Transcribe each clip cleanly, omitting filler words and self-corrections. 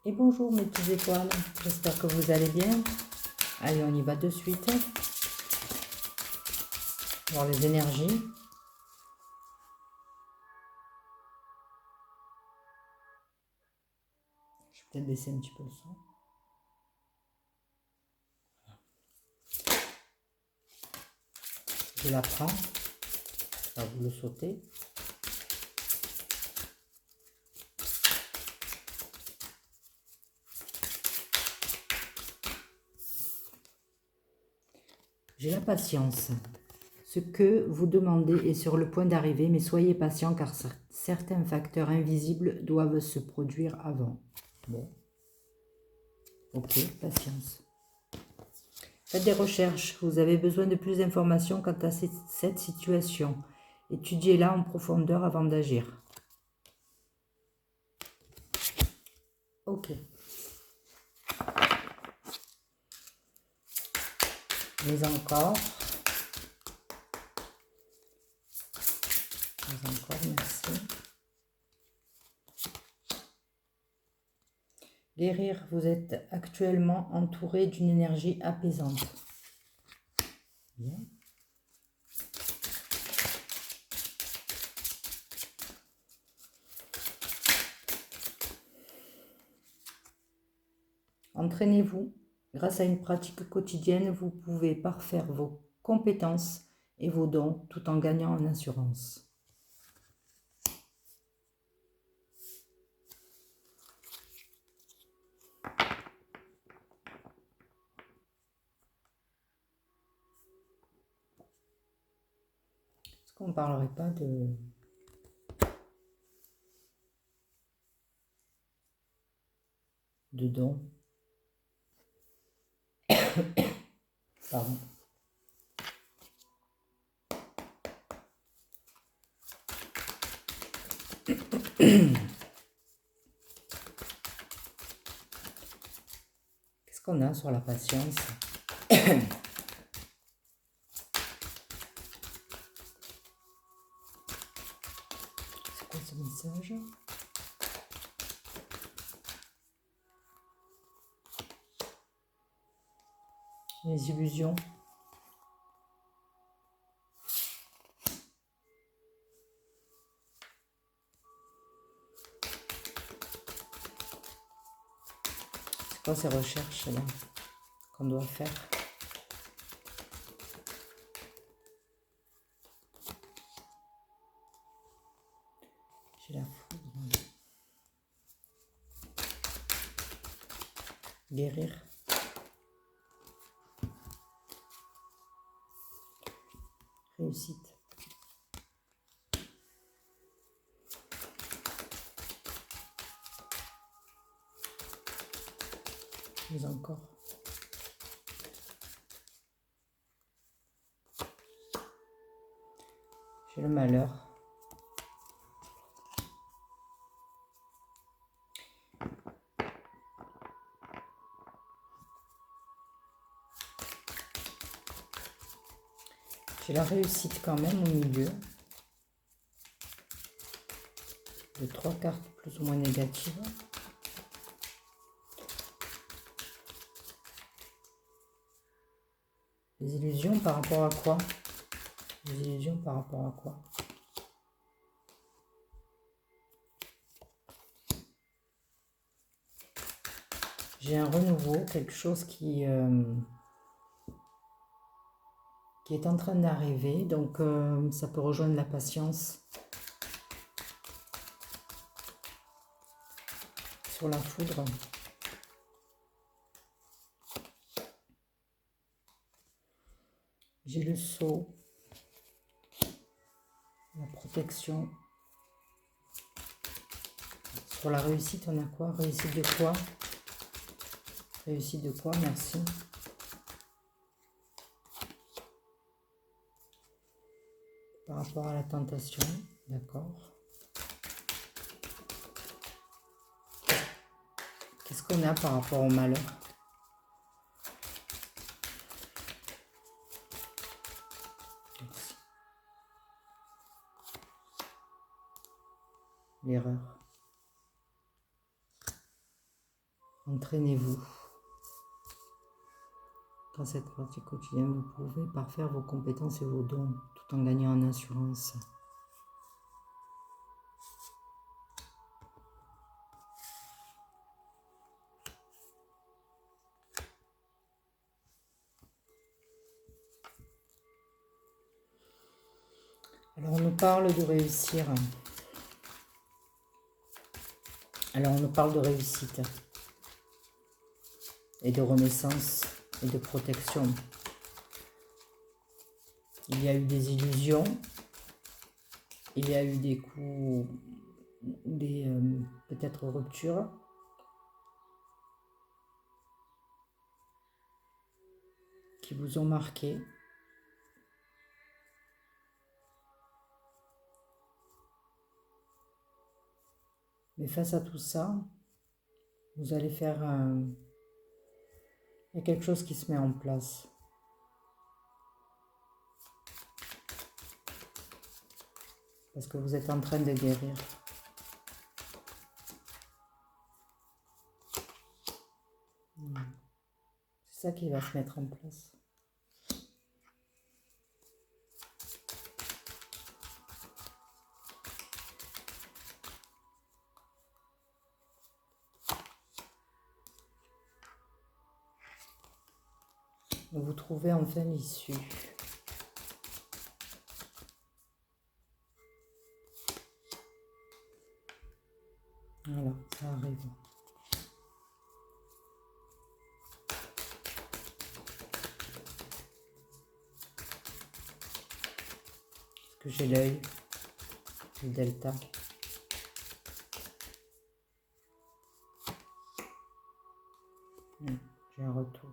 Et bonjour mes petites étoiles, j'espère que vous allez bien. Allez, on y va de suite. Voir les énergies. Je vais peut-être baisser un petit peu le son. Je la prends, là vous le sautez. J'ai la patience. Ce que vous demandez est sur le point d'arriver, mais soyez patient car certains facteurs invisibles doivent se produire avant. Bon. Ok, patience. Faites des recherches. Vous avez besoin de plus d'informations quant à cette situation. Étudiez-la en profondeur avant d'agir. Ok. Mais encore. Mais encore, merci. Guérir, vous êtes actuellement entouré d'une énergie apaisante. Bien. Entraînez-vous. Grâce à une pratique quotidienne, vous pouvez parfaire vos compétences et vos dons tout en gagnant en assurance. Est-ce qu'on ne parlerait pas de dons? Pardon. Qu'est-ce qu'on a sur la patience? C'est quoi ce message? Les illusions. C'est quoi ces recherches là qu'on doit faire? J'ai la foudre. Guérir. Réussite. Mais encore. J'ai le malheur. J'ai la réussite quand même au milieu. De 3 cartes plus ou moins négatives. Les illusions par rapport à quoi? Les illusions par rapport à quoi? J'ai un renouveau, quelque chose qui est en train d'arriver. Donc ça peut rejoindre la patience. Sur la foudre. J'ai le sceau. La protection. Sur la réussite, on a quoi? Réussite de quoi? Réussite de quoi? Merci. Par rapport à la tentation, d'accord. Qu'est-ce qu'on a par rapport au malheur? Merci. L'erreur. Entraînez-vous. Dans cette pratique quotidienne, vous pouvez parfaire vos compétences et vos dons tout en gagnant en assurance. Alors on nous parle de réussir. Alors on nous parle de réussite et de renaissance et de protection. Il y a eu des illusions, il y a eu des coups, des peut-être ruptures. Qui vous ont marqué. Mais face à tout ça, vous allez faire il y a quelque chose qui se met en place. Parce que vous êtes en train de guérir. C'est ça qui va se mettre en place. Vous trouvez enfin l'issue. Voilà, ça arrive. Est-ce que j'ai l'œil, le delta? J'ai un retour.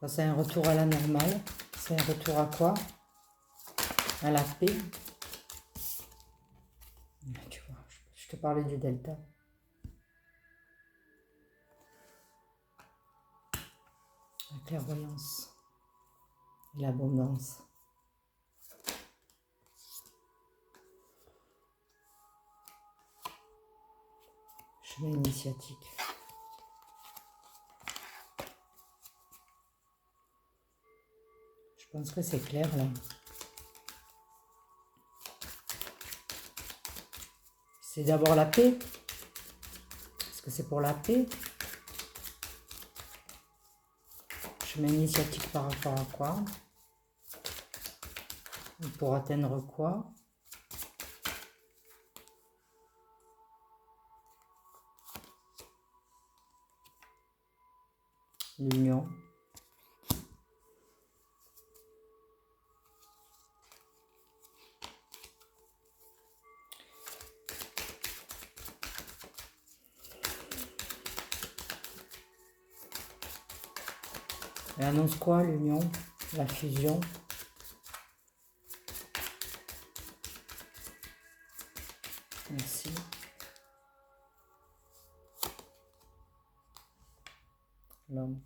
Ça, c'est un retour à la normale. C'est un retour à quoi? À la paix. Tu vois, je te parlais du delta. La clairvoyance et l'abondance. Chemin initiatique. Je pense que c'est clair là. C'est d'abord la paix. Est-ce que c'est pour la paix? Chemin initiatique par rapport à quoi? Pour atteindre quoi? L'union. Elle annonce quoi, l'union? La fusion? Merci. L'homme.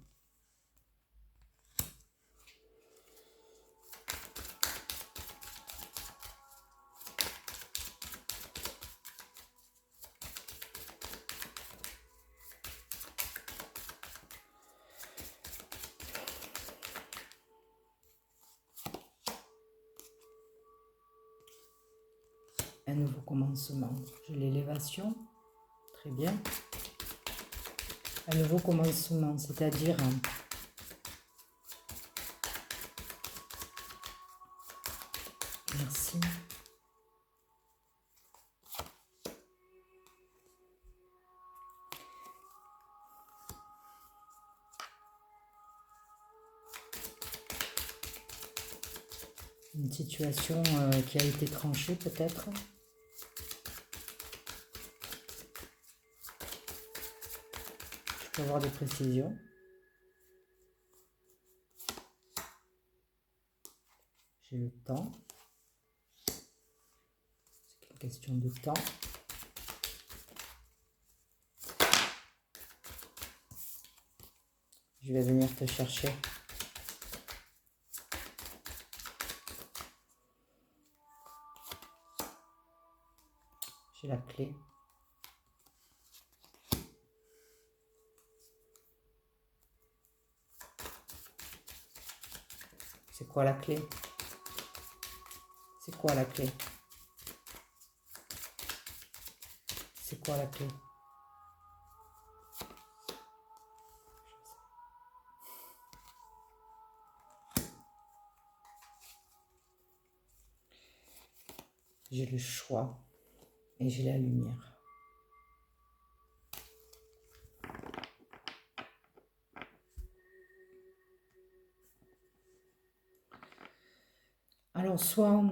Un nouveau commencement. J'ai l'élévation. Très bien. Un nouveau commencement, c'est-à-dire merci. Une situation qui a été tranchée peut-être. Je peux avoir des précisions. J'ai le temps. C'est une question de temps. Je vais venir te chercher. J'ai la clé. C'est quoi la clé? C'est quoi la clé? C'est quoi la clé? J'ai le choix et j'ai la lumière. Alors, soit...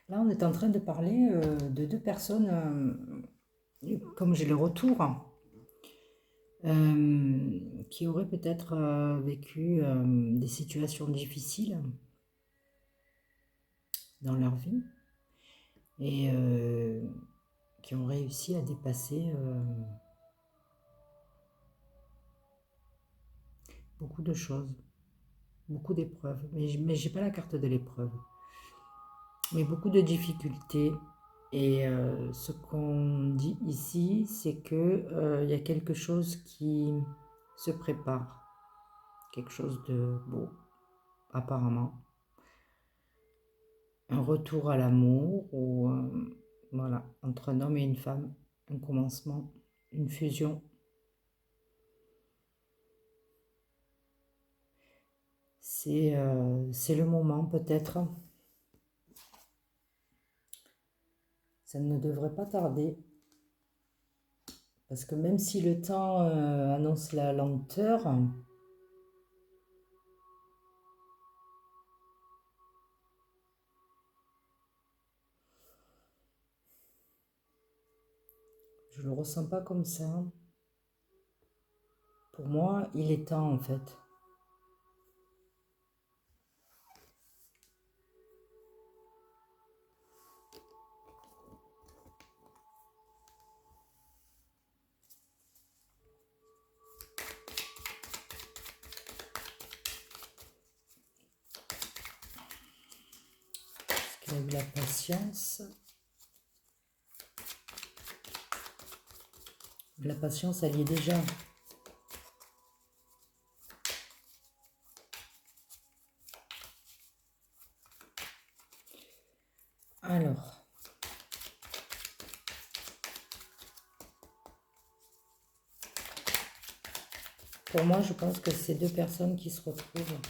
Là, on est en train de parler de deux personnes, comme j'ai le retour, qui auraient peut-être vécu des situations difficiles dans leur vie et qui ont réussi à dépasser beaucoup de choses, beaucoup d'épreuves. Mais j'ai pas la carte de l'épreuve. Mais beaucoup de difficultés. Et ce qu'on dit ici, c'est que y a quelque chose qui se prépare, quelque chose de beau, apparemment. Un retour à l'amour, ou voilà, entre un homme et une femme, un commencement, une fusion. C'est le moment peut-être. Ça ne devrait pas tarder. Parce que même si le temps annonce la lenteur, je ne le ressens pas comme ça. Pour moi, il est temps en fait. Parce qu'il a eu la patience. La patience, elle y est déjà. Alors, pour moi, je pense que c'est deux personnes qui se retrouvent.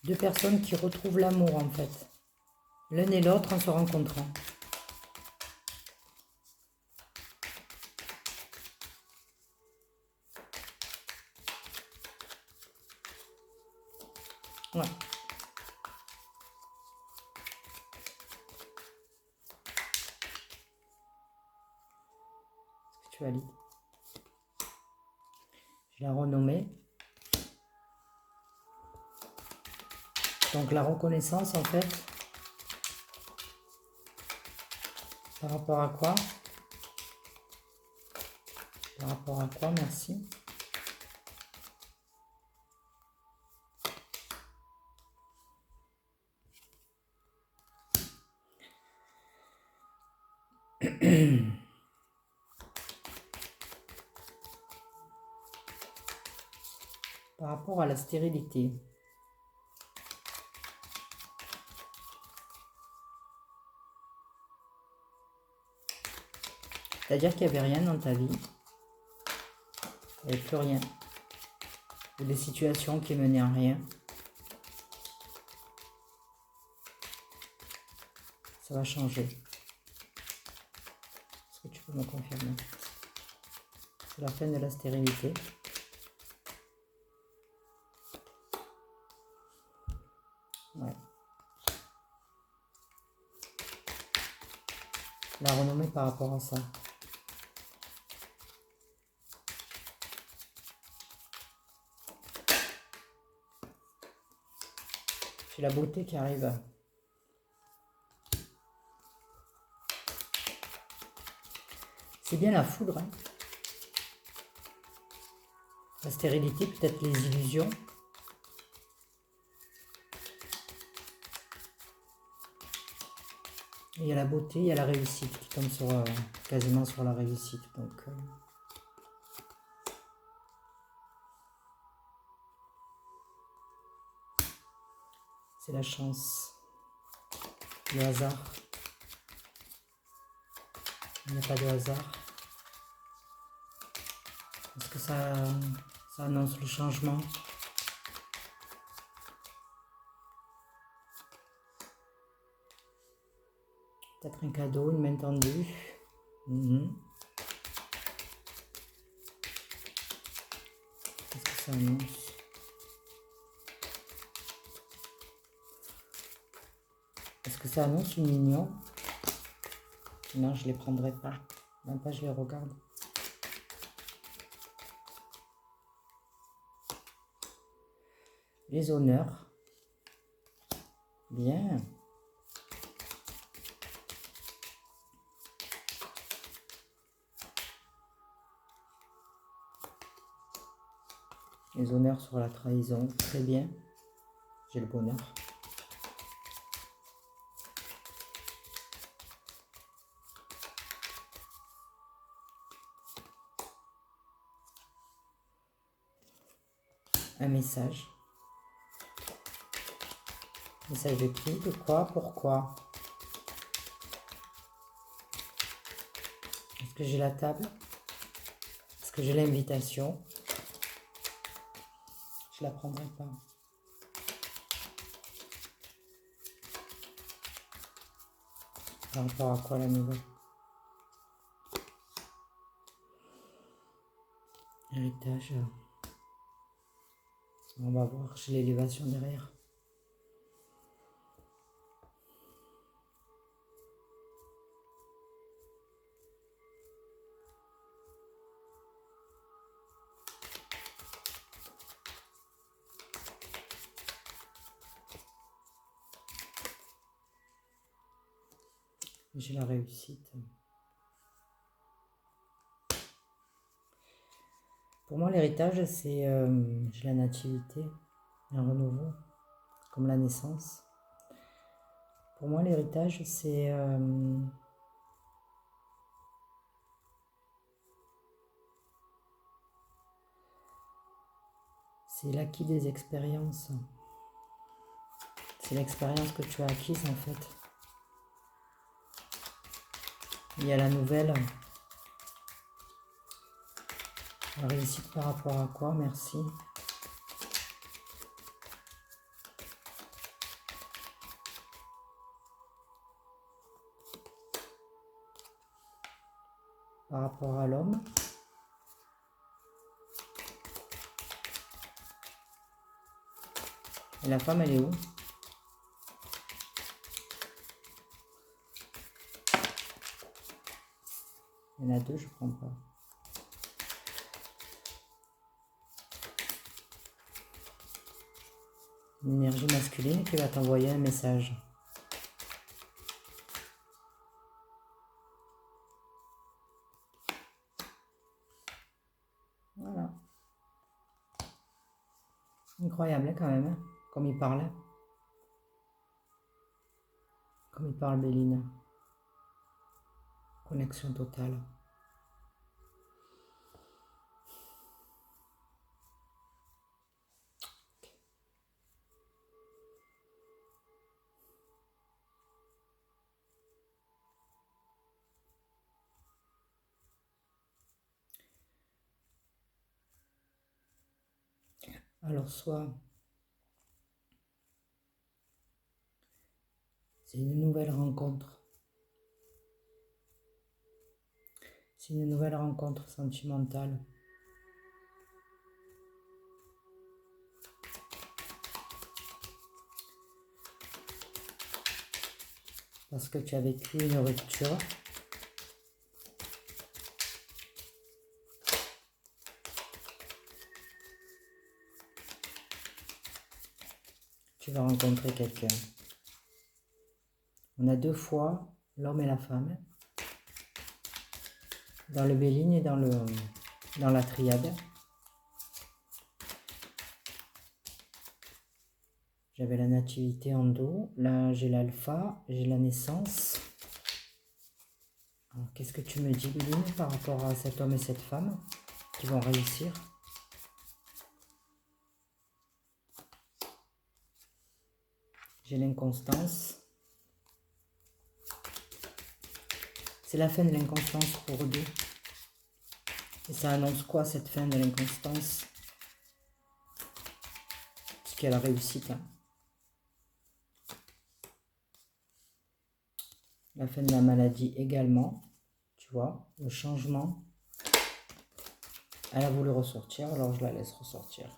Deux personnes qui retrouvent l'amour, en fait. L'un et l'autre en se rencontrant. Ouais. Est-ce que tu valides? Je l'ai renommée. Donc la reconnaissance, en fait, par rapport à quoi? Par rapport à quoi, merci. Par rapport à la stérilité. C'est-à-dire qu'il n'y avait rien dans ta vie. Il n'y avait plus rien. Ou des situations qui menaient à rien. Ça va changer. Est-ce que tu peux me confirmer? C'est la fin de la stérilité. Ouais. La renommer par rapport à ça. J'ai la beauté qui arrive. C'est bien la foudre. Hein. La stérilité, peut-être les illusions. Il y a la beauté, il y a la réussite qui tombe sur, quasiment sur la réussite. Donc, c'est la chance, le hasard. Il n'y a pas de hasard. Est-ce que ça annonce le changement? Peut-être un cadeau, une main tendue. Qu'est-ce que ça annonce? Est-ce que ça annonce une union? Non, je ne les prendrai pas. Même pas, je les regarde. Les honneurs. Bien. Les honneurs sur la trahison. Très bien. J'ai le bonheur. Un message. Message de qui? De quoi? Pourquoi? Est-ce que j'ai la table? Est-ce que j'ai l'invitation? Je la prendrai pas. Par rapport à quoi la nouvelle? Héritage. On va voir, j'ai l'élévation derrière. J'ai la réussite. Pour moi, l'héritage, c'est j'ai la nativité, un renouveau, comme la naissance. Pour moi, l'héritage, c'est l'acquis des expériences. C'est l'expérience que tu as acquise, en fait. Il y a la nouvelle. La réussite par rapport à quoi? Merci. Par rapport à l'homme. Et la femme, elle est où? Il y en a deux, je ne prends pas. Une énergie masculine qui va t'envoyer un message. Voilà. Incroyable hein, quand même, hein, comme il parlait. Comme il parle Béline. Connexion totale. Alors soit c'est une nouvelle rencontre. C'est une nouvelle rencontre sentimentale. Parce que tu as vécu une rupture. Tu vas rencontrer quelqu'un. On a deux fois l'homme et la femme. Dans le Béligne et dans la triade. J'avais la nativité en dos. Là, j'ai l'alpha, j'ai la naissance. qu'est-ce que tu me dis, Béline, par rapport à cet homme et cette femme qui vont réussir? J'ai l'inconstance. C'est la fin de l'inconstance pour eux deux. Et ça annonce quoi, cette fin de l'inconstance? Parce qu'il y a la réussite. Hein. La fin de la maladie également. Tu vois, le changement. Elle a voulu ressortir, alors je la laisse ressortir.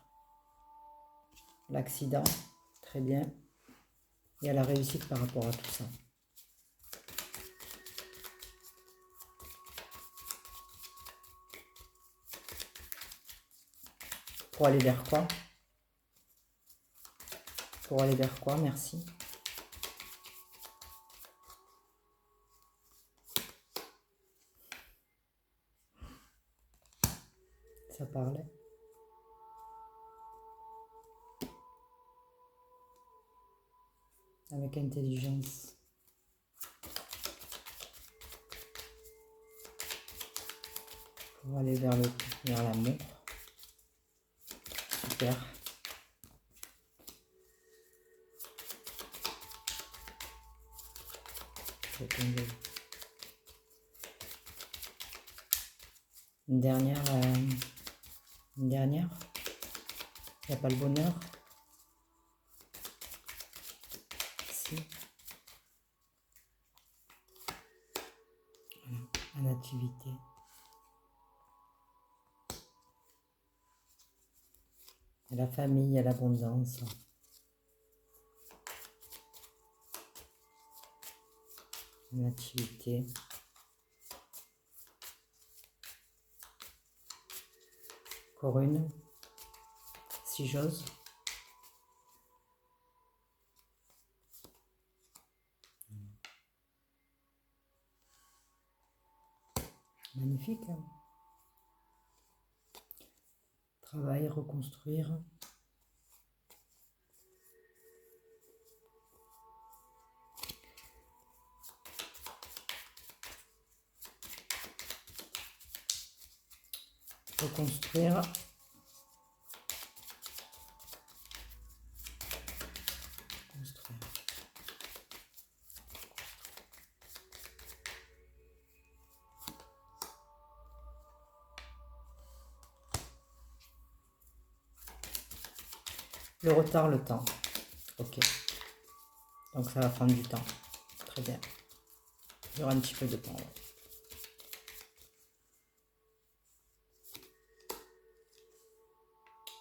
L'accident, très bien. Il y a la réussite par rapport à tout ça. Pour aller vers quoi? Pour aller vers quoi? Merci. Ça parlait. Avec intelligence. Pour aller vers l'amour. Super. Une dernière. Une dernière. Il n'y a pas le bonheur. Si. Voilà. La nativité. Et la famille, et l'abondance. La nativité. Encore une. Si j'ose. Magnifique. Hein? Travail, reconstruire. Reconstruire. Construire. Le retard, le temps. Ok. Donc ça va prendre du temps. Très bien. Il y aura un petit peu de temps. Ouais.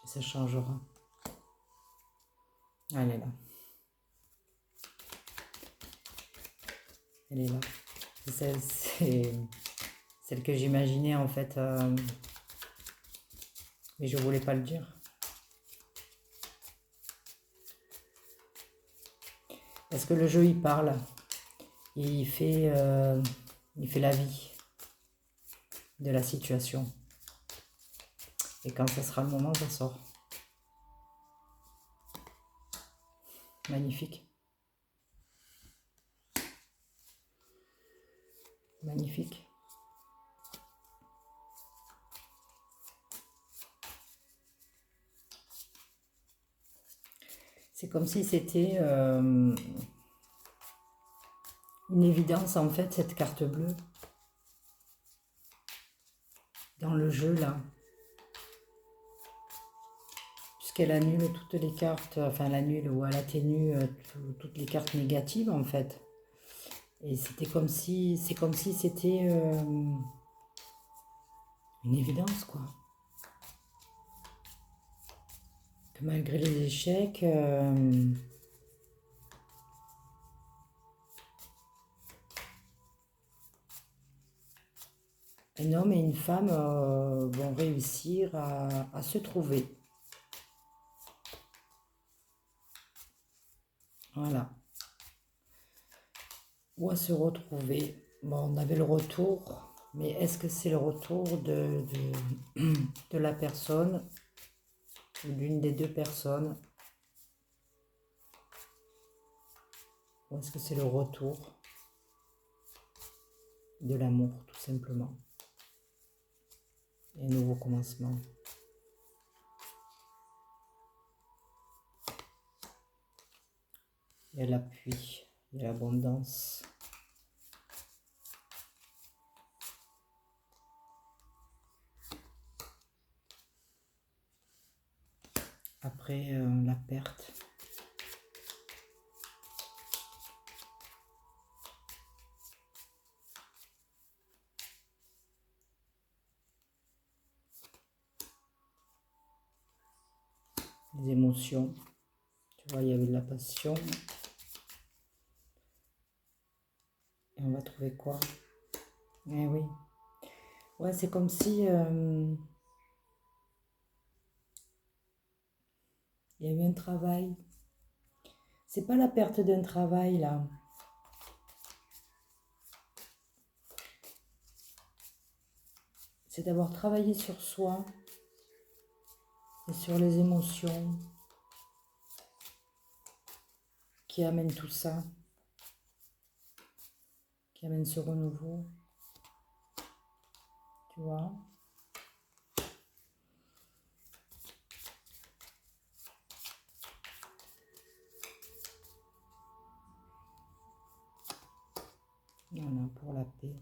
Ça changera. Elle est là. Elle est là. C'est celle que j'imaginais en fait. Mais je voulais pas le dire. Parce que le jeu, il parle. Il fait la vie de la situation. Et quand ça sera le moment, ça sort. Magnifique. Magnifique. C'est comme si c'était une évidence en fait, cette carte bleue. Dans le jeu là. Puisqu'elle annule toutes les cartes, enfin elle annule ou elle atténue toutes les cartes négatives en fait. Et c'était comme si, c'est comme si c'était une évidence quoi. Que malgré les échecs, un homme et une femme vont réussir à se trouver. Voilà. Ou à se retrouver. Bon, on avait le retour, mais est-ce que c'est le retour de la personne ou d'une des deux personnes? Ou est-ce que c'est le retour de l'amour, tout simplement. Et un nouveau commencement. Il y a l'appui, il y a l'abondance. Après, la perte. Les émotions. Tu vois, il y avait de la passion. Et on va trouver quoi? Eh oui. Ouais, c'est comme si il y avait un travail. C'est pas la perte d'un travail, là. C'est d'avoir travaillé sur soi et sur les émotions qui amènent tout ça, qui amènent ce renouveau. Tu vois? Voilà, pour la paix.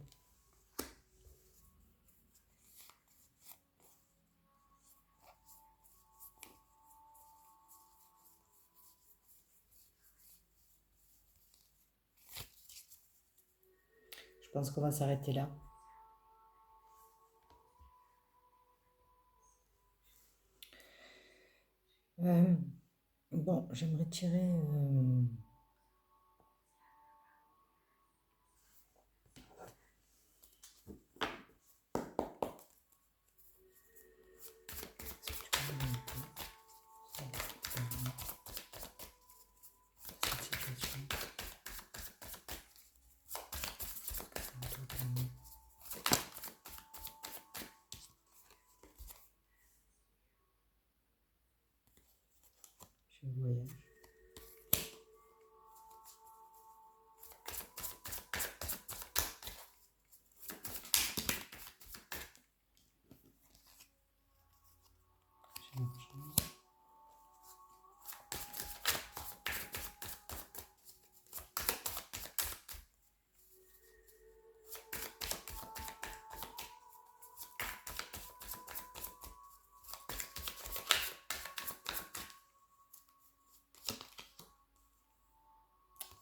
Je pense qu'on va s'arrêter là. Bon, j'aimerais tirer... Je voyage.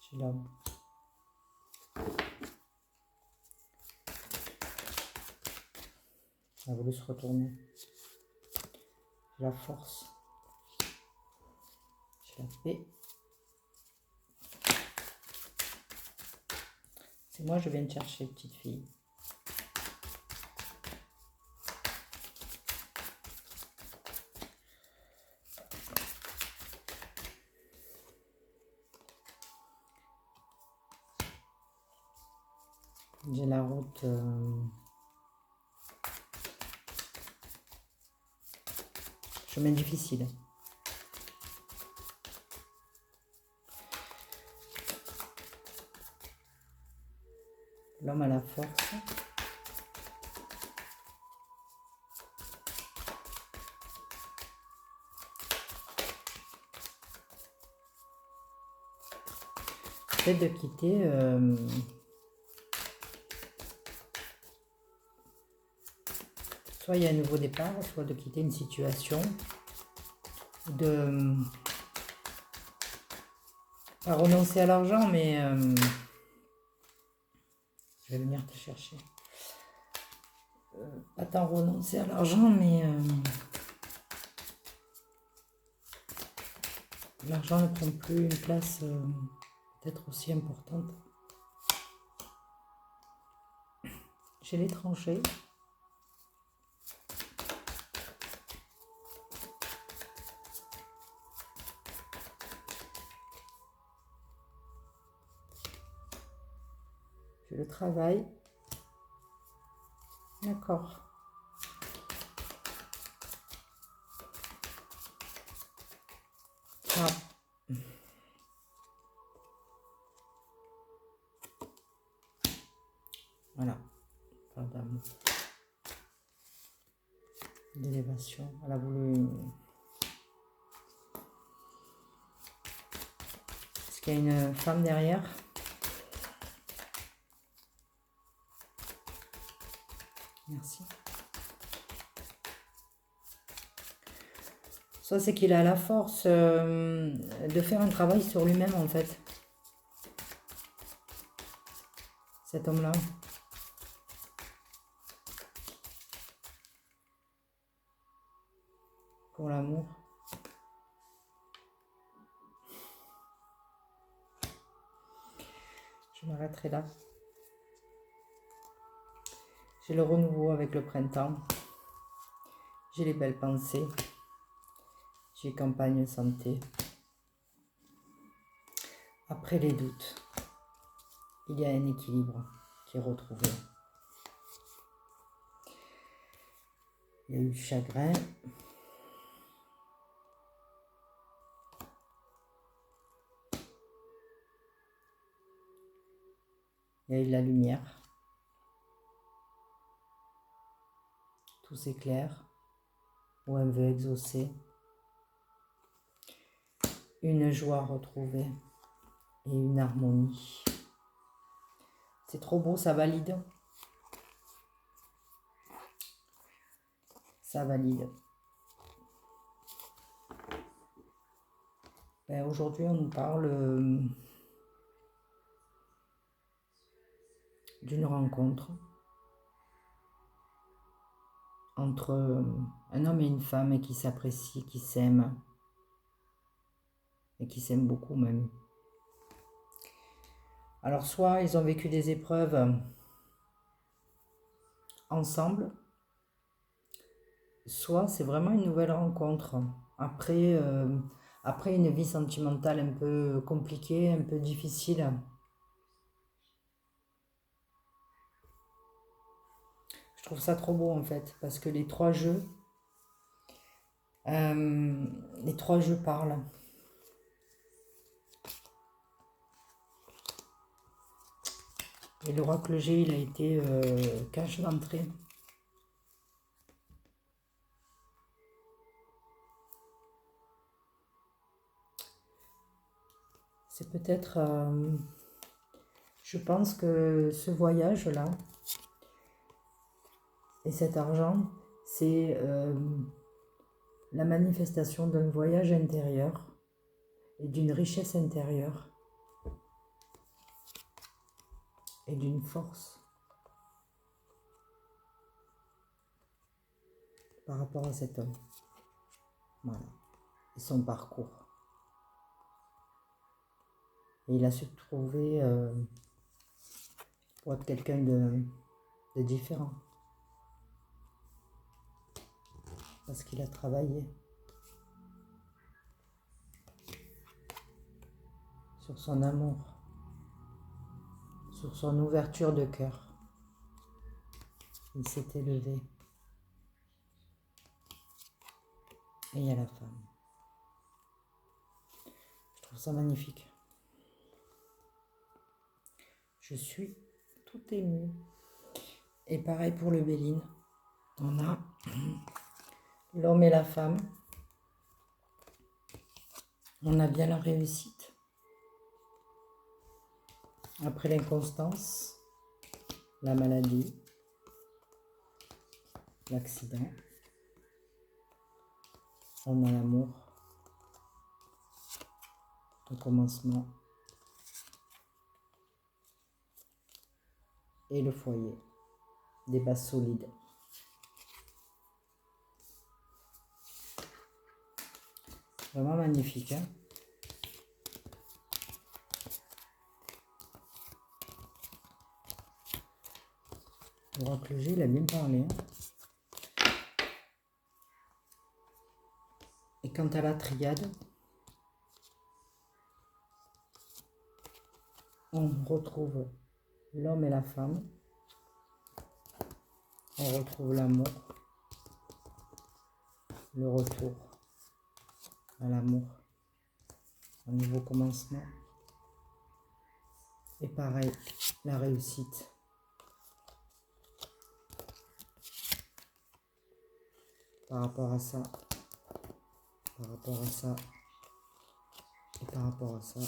J'ai l'homme. Elle a voulu se retourner. J'ai la force. J'ai la paix. C'est moi, je viens de chercher, petite fille. J'ai la route... chemin difficile. L'homme a la force. Peut-être de quitter... soit il y a un nouveau départ, soit de quitter une situation, de pas renoncer à l'argent, mais je vais venir te chercher. Pas tant renoncer à l'argent, mais l'argent ne prend plus une place peut-être aussi importante. Chez l'étranger. J'ai le travail. D'accord. Ah. Voilà. relation. Elle a voulu... Est-ce qu'il y a une femme derrière? Merci. Ça, c'est qu'il a la force de faire un travail sur lui-même, en fait. Cet homme-là. Pour l'amour. Je m'arrêterai là. J'ai le renouveau avec le printemps. J'ai les belles pensées. J'ai campagne santé. Après les doutes, il y a un équilibre qui est retrouvé. Il y a eu le chagrin. Il y a eu la lumière. Tout s'éclaire. Ou un vœu exaucé. Une joie retrouvée. Et une harmonie. C'est trop beau, ça valide. Ça valide. Ben, aujourd'hui, on nous parle d'une rencontre entre un homme et une femme qui s'apprécient, qui s'aiment, et qui s'aiment beaucoup même. Alors, soit ils ont vécu des épreuves ensemble, soit c'est vraiment une nouvelle rencontre. Après une vie sentimentale un peu compliquée, un peu difficile. Je trouve ça trop beau en fait, parce que les trois jeux parlent. Et l'oracle G, il a été cache d'entrée. C'est peut-être... je pense que ce voyage-là, et cet argent, c'est la manifestation d'un voyage intérieur et d'une richesse intérieure et d'une force par rapport à cet homme. Voilà. Et son parcours. Et il a su trouver pour être quelqu'un de différent. Parce qu'il a travaillé sur son amour, sur son ouverture de cœur. Il s'est élevé. Et il y a la femme. Je trouve ça magnifique. Je suis tout émue. Et pareil pour le Béline. On a l'homme et la femme. On a bien la réussite. Après l'inconstance, la maladie, l'accident, on a l'amour, le commencement et le foyer, des bases solides. Vraiment magnifique, hein? L'oracle G, il a bien parlé. Hein. Et quant à la triade, on retrouve l'homme et la femme. On retrouve l'amour, le retour à l'amour, un nouveau commencement. Et pareil, la réussite. par rapport à ça, par rapport à ça, et par rapport à ça,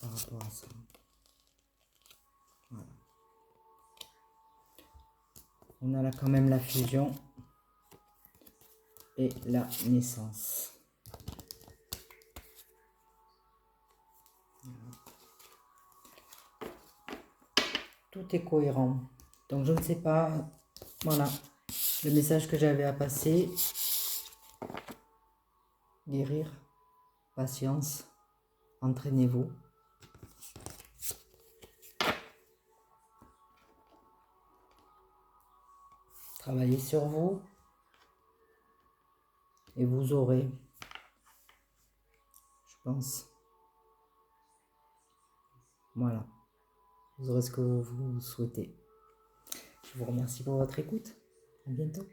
par rapport à ça. Voilà. On a là quand même la fusion et la naissance. Tout est cohérent. Donc je ne sais pas, voilà, le message que j'avais à passer. Guérir, patience, entraînez-vous. Travaillez sur vous. Et vous aurez, je pense, voilà, vous aurez ce que vous souhaitez. Je vous remercie pour votre écoute. À bientôt.